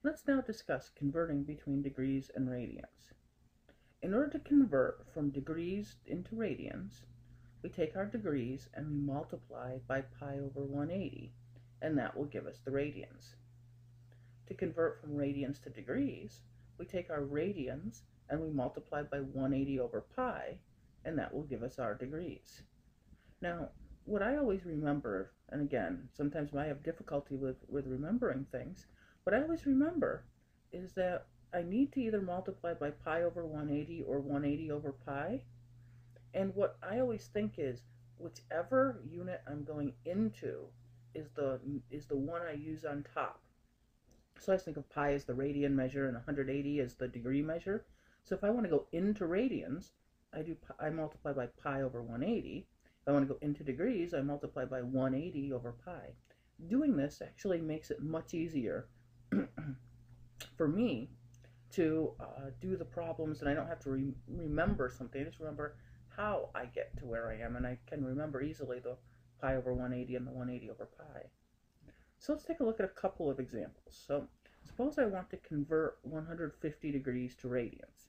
Let's now discuss converting between degrees and radians. In order to convert from degrees into radians, we take our degrees and we multiply by pi over 180, and that will give us the radians. To convert from radians to degrees, we take our radians and we multiply by 180 over pi, and that will give us our degrees. Now, what I always remember, and again, sometimes I have difficulty with remembering things, what I always remember is that I need to either multiply by pi over 180 or 180 over pi. And what I always think is, whichever unit I'm going into is the one I use on top. So I think of pi as the radian measure and 180 as the degree measure. So if I want to go into radians, I multiply by pi over 180. If I want to go into degrees, I multiply by 180 over pi. Doing this actually makes it much easier for me to do the problems, and I don't have to remember something. I just remember how I get to where I am, and I can remember easily the pi over 180 and the 180 over pi. So let's take a look at a couple of examples. So suppose I want to convert 150 degrees to radians.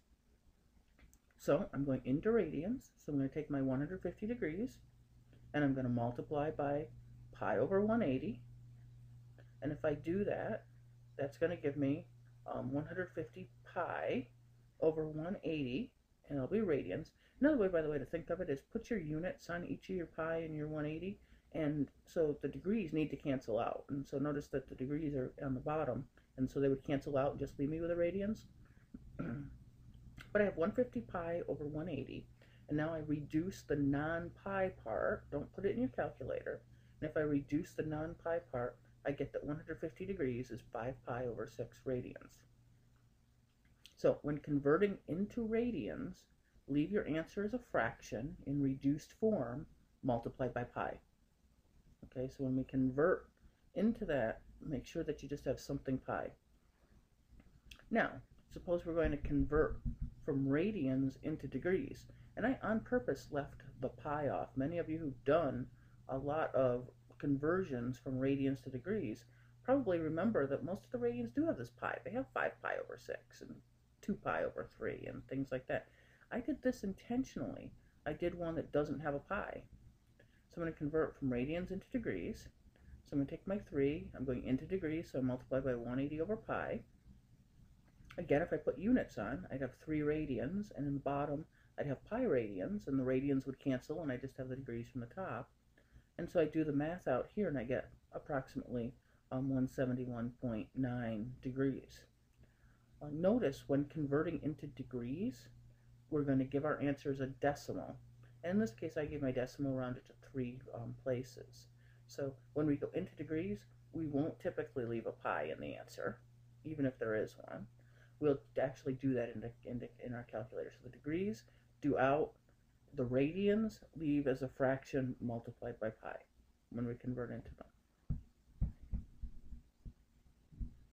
So I'm going into radians, so I'm going to take my 150 degrees, and I'm going to multiply by pi over 180, and if I do that, that's going to give me 150 pi over 180, and it'll be radians. Another way, by the way, to think of it is put your units on each of your pi and your 180, and so the degrees need to cancel out. And so notice that the degrees are on the bottom, and so they would cancel out and just leave me with the radians. But I have 150 pi over 180, and now I reduce the non-pi part. Don't put it in your calculator. And if I reduce the non-pi part, I get that 150 degrees is 5 pi over 6 radians. So when converting into radians, leave your answer as a fraction in reduced form, multiplied by pi. Okay, so when we convert into that, make sure that you just have something pi. Now, suppose we're going to convert from radians into degrees, and I on purpose left the pi off. Many of you who've done a lot of conversions from radians to degrees probably remember that most of the radians do have this pi. They have 5 pi over 6 and 2 pi over 3 and things like that. I did this intentionally. I did one that doesn't have a pi. So I'm going to convert from radians into degrees. So I'm going to take my 3, I'm going into degrees, so I multiply by 180 over pi. Again, if I put units on, I'd have 3 radians, and in the bottom I'd have pi radians, and the radians would cancel, and I just have the degrees from the top. And so I do the math out here, and I get approximately 171.9 degrees. Notice when converting into degrees, we're going to give our answers a decimal. And in this case, I give my decimal rounded to 3 places. So when we go into degrees, we won't typically leave a pi in the answer, even if there is one. We'll actually do that in our calculator. So the degrees do out, the radians leave as a fraction multiplied by pi when we convert into them.